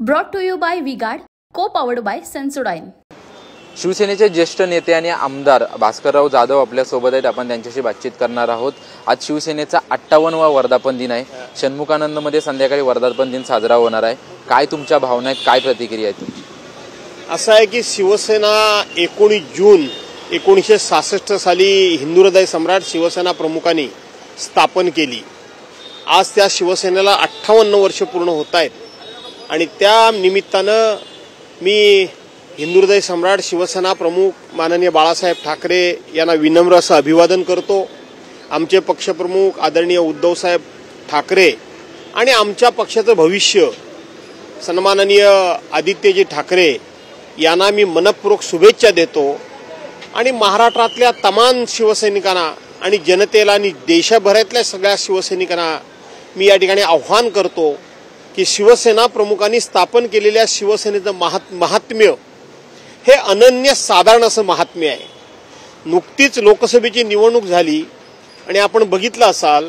Brought to you by V-Guard, co-powered by Sensodyne. शिवसेनेचे ज्येष्ठ नेते आणि आमदार भास्करराव जाधव आपल्या सोबत आहेत. आपण त्यांच्याशी बातचीत करणार आहोत. आज शिवसेनेचा 58वा वर्धापन दिन आहे. षण्मुखानंदमध्ये संध्याकाळी वर्धापन दिन साजरा होणार आहे. काय तुमच्या भावना आहेत, काय प्रतिक्रिया आहेत तुमची? असं आहे की शिवसेना 19 जून 1966 साली हिंदू हृदय सम्राट शिवसेना प्रमुखांनी स्थापन केली. आज त्या शिवसेनेला 58 वर्ष पूर्ण होत आहेत आणि त्या निमित्तानं मी हिंदू हृदय सम्राट शिवसेना प्रमुख माननीय बाळासाहेब ठाकरे यांना विनम्र असं अभिवादन करतो. आमचे पक्षप्रमुख आदरणीय उद्धवसाहेब ठाकरे आणि आमच्या पक्षाचं भविष्य सन्माननीय आदित्यजी ठाकरे यांना मी मनपूर्वक शुभेच्छा देतो आणि महाराष्ट्रातल्या तमाम शिवसैनिकांना आणि जनतेला आणि देशभरातल्या सगळ्या शिवसैनिकांना मी या ठिकाणी आव्हान करतो की शिवसेना प्रमुखांनी स्थापन केलेल्या शिवसेनेचं महात्म्य हे अनन्य साधारण असं महात्म्य आहे. नुकतीच लोकसभेची निवडणूक झाली आणि आपण बघितलं असाल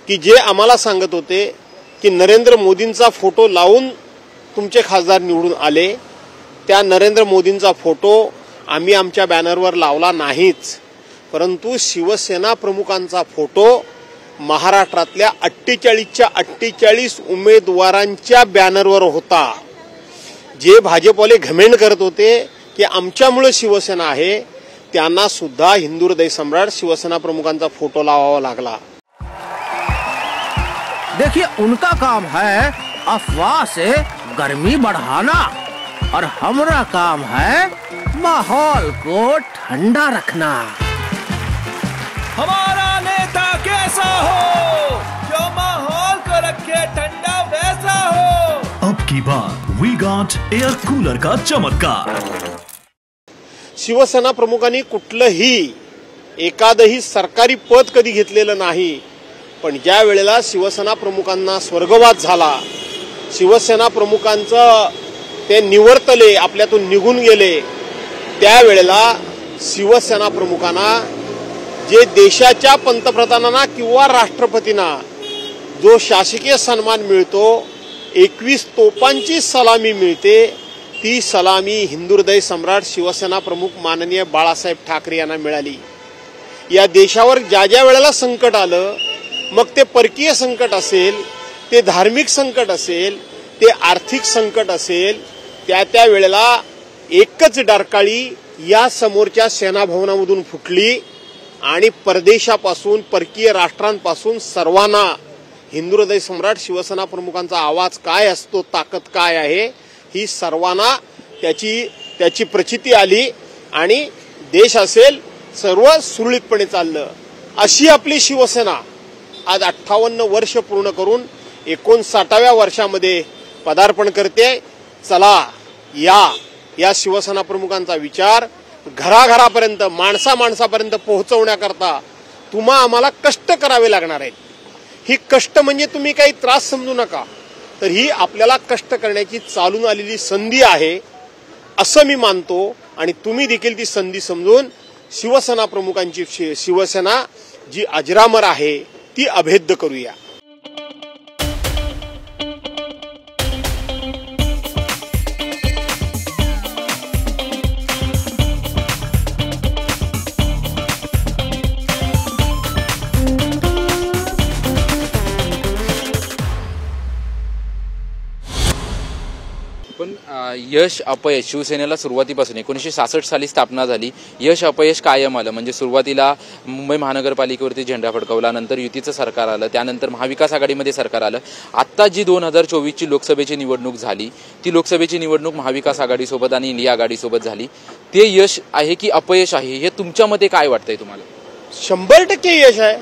की जे आम्हाला सांगत होते की नरेंद्र मोदींचा फोटो लावून तुमचे खासदार निवडून आले, त्या नरेंद्र मोदींचा फोटो आम्ही आमच्या बॅनरवर लावला नाहीच, परंतु शिवसेना प्रमुखांचा फोटो महाराष्ट्रातल्या 48च्या 48 उमेदवारांच्या बॅनरवर होता. जे भाजपवाले घमेंड करत होते की आमच्यामुळे शिवसेना आहे, त्यांना सुद्धा हिंदू हृदय सम्राट शिवसेना प्रमुखांचा फोटो लावावा लागला. देखिए, उनका काम है अफवाह से गर्मी बढ़ाना और हमारा काम है माहौल को ठंडा रखना. हमारा नेता कैसा हो जो माहौल को रखे ठंडा वैसा हो. अब की बात वी-गार्ड एयर कूलर का चमत्कार. शिवसेना प्रमुखांनी कुठलंही एखादही सरकारी पद कधी घेतलेलं नाही, पण ज्या वेळेला शिवसेना प्रमुखांना स्वर्गवास झाला, शिवसेना प्रमुखांचं ते निवर्तले, आपल्यातून निघून गेले, त्यावेळेला शिवसेना प्रमुखांना जे देशाच्या पंतप्रधानांना किंवा राष्ट्रपतींना जो शासकीय सन्मान मिळतो, 21 तोफांची सलामी मिळते, ती सलामी हिंदू हृदय सम्राट शिवसेना प्रमुख माननीय बाळासाहेब ठाकरे यांना मिळाली. या देशावर ज्या ज्या वेळेला संकट आलं, मग ते परकीय संकट असेल, ते धार्मिक संकट असेल, ते आर्थिक संकट असेल, त्या वेळेला एकच डरकाळी या समोरच्या सेनाभवनामधून फुटली आणि परदेशापासून परकीय राष्ट्रांपासून सर्वांना हिंदू हृदय सम्राट शिवसेना प्रमुखांचा आवाज काय असतो, ताकद काय आहे, ही सर्वांना त्याची प्रचिती आली आणि देश असेल सर्व सुरळीतपणे चाललं. अशी आपली शिवसेना आज 58 वर्ष पूर्ण करून 59व्या वर्षामध्ये पदार्पण करते. चला, या शिवसेना प्रमुखांचा विचार घराघरापर्यंत माणसापर्यंत पोहोचवण्याकरता तुम्हा आम्हाला कष्ट करावे लागणार आहेत. ही कष्ट म्हणजे तुम्ही काही त्रास समजू नका, तर ही आपल्याला कष्ट करण्याची चालून आलेली संधी आहे असं मी मानतो आणि तुम्ही देखील ती संधी समजून शिवसेना प्रमुखांची शिवसेना जी अजरामर आहे ती अभेद्य करूया. पण यश अपयश शिवसेनेला सुरुवातीपासून 1966 साली स्थापना झाली. यश अपयश कायम आलं. म्हणजे सुरुवातीला मुंबई महानगरपालिकेवरती झेंडा फडकवला, नंतर युतीचं सरकार आलं, त्यानंतर महाविकास आघाडीमध्ये सरकार आलं. आता जी 2024ची लोकसभेची निवडणूक झाली, ती लोकसभेची निवडणूक महाविकास आघाडीसोबत आणि इंडिया आघाडीसोबत झाली. ते यश आहे की अपयश आहे, हे तुमच्या मते काय वाटतंय तुम्हाला? 100% यश आहे.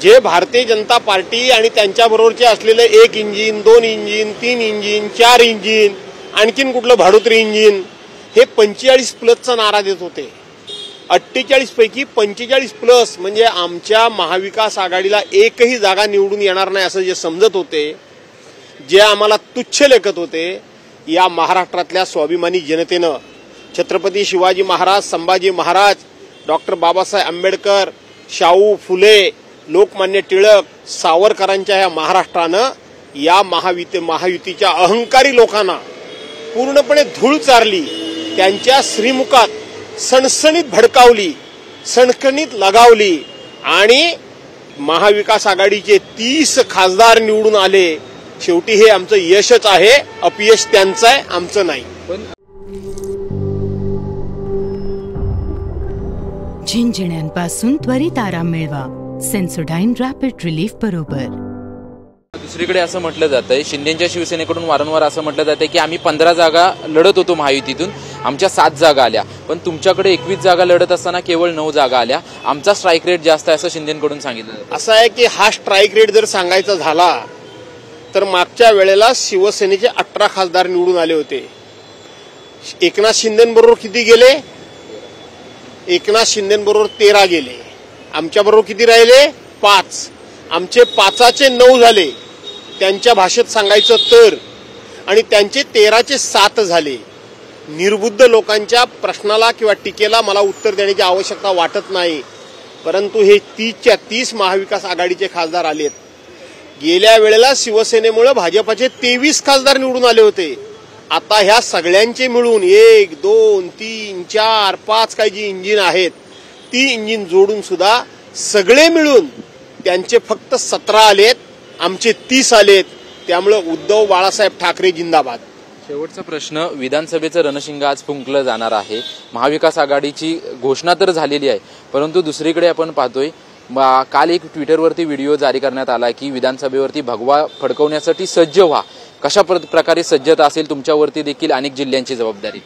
जे भारतीय जनता पार्टी आणि त्यांच्याबरोबरचे असलेले 1 इंजिन, 2 इंजिन, 3 इंजिन, 4 इंजिन, आणखीन कुठलं भाडोत्री इंजिन, हे 45+ नारा देत होते. 48 पैकी 45+ म्हणजे आमच्या महाविकास आघाडीला एकही जागा निवडून येणार नाही असं जे समजत होते, जे आम्हाला तुच्छ लेखत होते, या महाराष्ट्रातल्या स्वाभिमानी जनतेनं छत्रपती शिवाजी महाराज, संभाजी महाराज, डॉक्टर बाबासाहेब आंबेडकर, शाहू फुले, लोकमान्य टिळक, सावरकरांच्या या महाराष्ट्रानं या महायुतीच्या अहंकारी लोकांना पूर्णपणे धूळ चारली, त्यांच्या श्रीमुखात सणसणीत भडकावली, सणसणीत लगावली आणि महाविकास आघाडीचे 30 खासदार निवडून आले. शेवटी हे आमचं यशच आहे, अपयश त्यांचं आहे, आमचं नाही. झिंझिण्यांपासून त्वरित आराम मिळवा सेन्सोडाइन रॅपिड रिलीफ बरोबर. दुसरीकडे असं म्हटलं जातंय, शिंदेच्या शिवसेनेकडून वारंवार असं म्हटलं जातंय की आम्ही 15 जागा लढत होतो महायुतीतून, आमच्या 7 जागा आल्या, पण तुमच्याकडे 21 जागा लढत असताना केवळ 9 जागा आल्या, आमचा स्ट्राईक रेट जास्त आहे असं शिंदेकडून सांगितलं जातं. असं आहे की हा स्ट्राईक रेट जर सांगायचा झाला तर मागच्या वेळेला शिवसेनेचे 18 खासदार निवडून आले होते. एकनाथ शिंदेबरोबर किती गेले? एकनाथ शिंदेबरोबर 13 गेले. आमच्याबरोबर किती राहिले? 5. आमचे 5चे 9 झाले त्यांच्या भाषेत सांगायचं तर, आणि त्यांचे 13चे 7 झाले. निर्बुद्ध लोकांच्या प्रश्नाला किंवा टीकेला मला उत्तर देण्याची आवश्यकता वाटत नाही, परंतु हे 30च्या 30 महाविकास आघाडीचे खासदार आलेत. गेल्या वेळेला शिवसेनेमुळे भाजपाचे 23 खासदार निवडून आले होते. आता ह्या सगळ्यांचे मिळून 1, 2, 3, 4, 5 काही जी इंजिन आहेत ती इंजिन जोडून सुद्धा सगळे मिळून त्यांचे फक्त 17 आलेत, आमचे 30 आलेत. त्यामुळे उद्धव बाळासाहेब ठाकरे जिंदाबाद. शेवटचा प्रश्न, विधानसभेचं रणशिंग आज फुंकलं जाणार आहे. महाविकास आघाडीची घोषणा तर झालेली आहे, परंतु दुसरीकडे आपण पाहतोय काल एक ट्विटरवरती व्हिडिओ जारी करण्यात आला की विधानसभेवरती भगवा फडकवण्यासाठी सज्ज व्हा. कशा प्रकारे सज्जता असेल? तुमच्यावरती देखील अनेक जिल्ह्यांची जबाबदारी.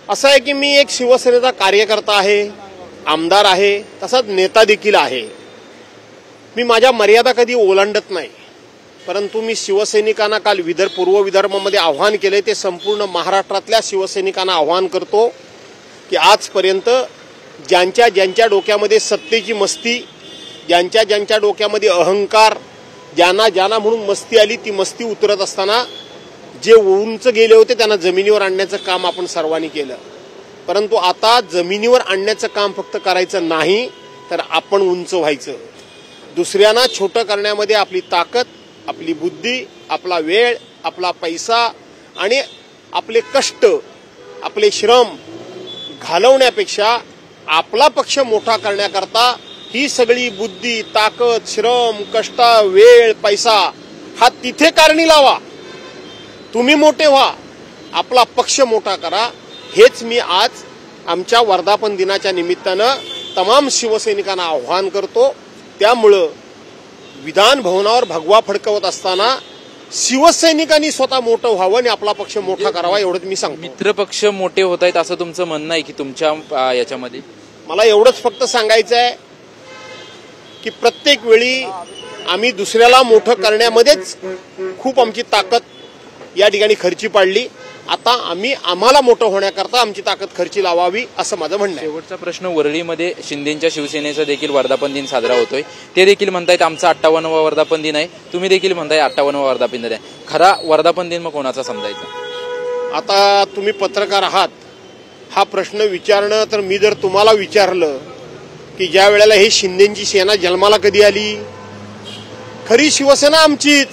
असं आहे की मी एक शिवसेनेचा कार्यकर्ता आहे, आमदार आहे, तसाच नेता देखील आहे. मी माझ्या मर्यादा कधी ओलांडत नाही, परंतु मी शिवसैनिकांना काल पूर्व विदर्भामध्ये आव्हान केले, ते संपूर्ण महाराष्ट्रातल्या शिवसैनिकांना आव्हान करतो की आजपर्यंत ज्यांच्या डोक्यामध्ये सत्तेची मस्ती, ज्यांच्या डोक्यामध्ये अहंकार, ज्यांना म्हणून मस्ती आली ती मस्ती उतरत असताना जे उंच गेले होते त्यांना जमिनीवर आणण्याचं काम आपण सर्वांनी केलं. परंतु आता जमिनीवर आणण्याचं काम फक्त करायचं नाही तर आपण उंच व्हायचं. दुसऱ्यांना छोटं करण्यामध्ये आपली ताकद, आपली बुद्धी, आपला वेळ, आपला पैसा आणि आपले कष्ट, आपले श्रम घालवण्यापेक्षा आपला पक्ष मोठा करण्याकरता ही सगळी बुद्धी, ताकद, श्रम, कष्ट, वेळ, पैसा हा तिथे कारणी लावा. तुम्ही मोठे व्हा, आपला पक्ष मोठा करा. हेच मी आज आमच्या वर्धापन दिनाच्या निमित्तानं तमाम शिवसैनिकांना आव्हान करतो. त्यामुळं विधान भवनावर भगवा फडकवत असताना शिवसैनिकांनी स्वतः मोठं व्हावं आणि आपला पक्ष मोठा करावा एवढंच मी सांगतो. मित्र पक्ष मोठे होत आहेत असं तुमचं म्हणणं आहे की तुमच्या याच्यामध्ये? मला एवढंच फक्त सांगायचं आहे की प्रत्येक वेळी आम्ही दुसऱ्याला मोठं करण्यामध्येच खूप आमची ताकद या ठिकाणी खर्ची पाडली. आता आम्हाला मोठं होण्याकरता आमची ताकद खर्ची लावावी असं माझं म्हणणं आहे. शेवटचा प्रश्न, वरळीमध्ये शिंदेच्या शिवसेनेचा देखील वर्धापन दिन साजरा होतोय. ते देखील म्हणतायत आमचा 58वा वर्धापन दिन आहे, तुम्ही देखील म्हणताय 58वा वर्धापन दिन आहे. खरा वर्धापन दिन मग कोणाचा समजायचा? आता तुम्ही पत्रकार आहात, हा प्रश्न विचारणं तर मी जर तुम्हाला विचारलं की ज्या वेळेला हे शिंदेची सेना जन्माला कधी आली, खरी शिवसेना आमचीच.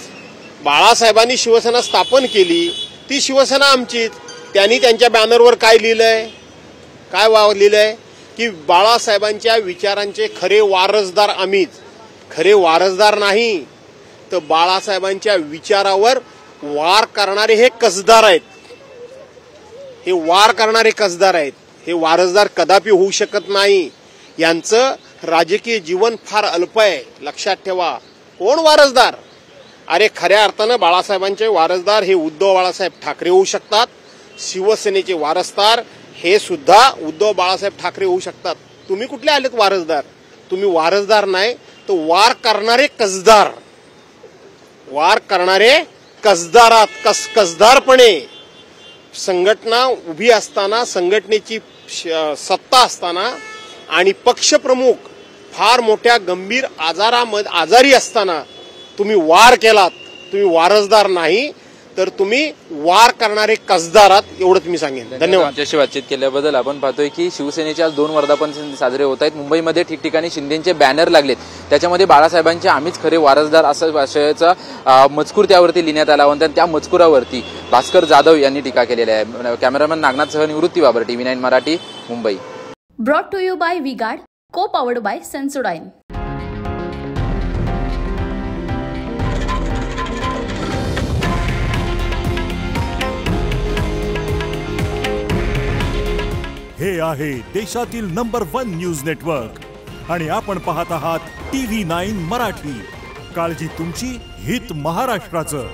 बाळासाहेबांनी शिवसेना स्थापन केली ती शिवसेना आमचीच. त्यांनी त्यांच्या बॅनरवर काय लिहिलंय, काय लिहिलंय की बाळासाहेबांच्या विचारांचे खरे वारसदार आम्हीच. खरे वारसदार नाही तर बाळासाहेबांच्या विचारावर वार करणारे हे कसदार आहेत. हे वार करणारे कसदार आहेत, हे वारसदार कदापि होऊ शकत नाही. यांचं राजकीय जीवन फार अल्प आहे, लक्षात ठेवा. कोण वारसदार? अरे खऱ्या अर्थानं बाळासाहेबांचे वारसदार हे उद्धव बाळासाहेब ठाकरे होऊ शकतात. शिवसेनेचे वारसदार हे सुद्धा उद्धव बाळासाहेब ठाकरे होऊ शकतात. तुम्ही कुठले आलेत वारसदार? तुम्ही वारसदार नाही तर वार करणारे कसदार. वार करणारे कसदारात कसदारपणे संघटना उभी असताना, संघटनेची सत्ता असताना आणि पक्षप्रमुख फार मोठ्या गंभीर आजारी असताना तुम्ही वार केलात, तुम्ही वारसदार नाही तर तुम्ही वार करणारे कसदार आहात एवढंच मी सांगेन. धन्यवाद. आमच्याशी बातचीत केल्याबद्दल. आपण पाहतोय की शिवसेनेचे आज 2 वर्धापन साजरे होत आहेत. मुंबईमध्ये ठिकठिकाणी शिंदेचे बॅनर लागलेत, त्याच्यामध्ये बाळासाहेबांचे आम्हीच खरे वारसदार असा आशयाचा मजकूर त्यावरती लिहिण्यात आला होता. त्या मजकुरावरती भास्कर जाधव यांनी टीका केलेली आहे. कॅमेरामॅन नागनाथसह Nivrutti Babar, TV9 Marathi, Mumbai. Brought to you by V-Guard, co powered bye Sensodyne. हे आहे देशातील नंबर 1 न्यूज नेटवर्क आणि आपण पाहत आहात TV9 मराठी. काळजी तुमची, हित महाराष्ट्राचं.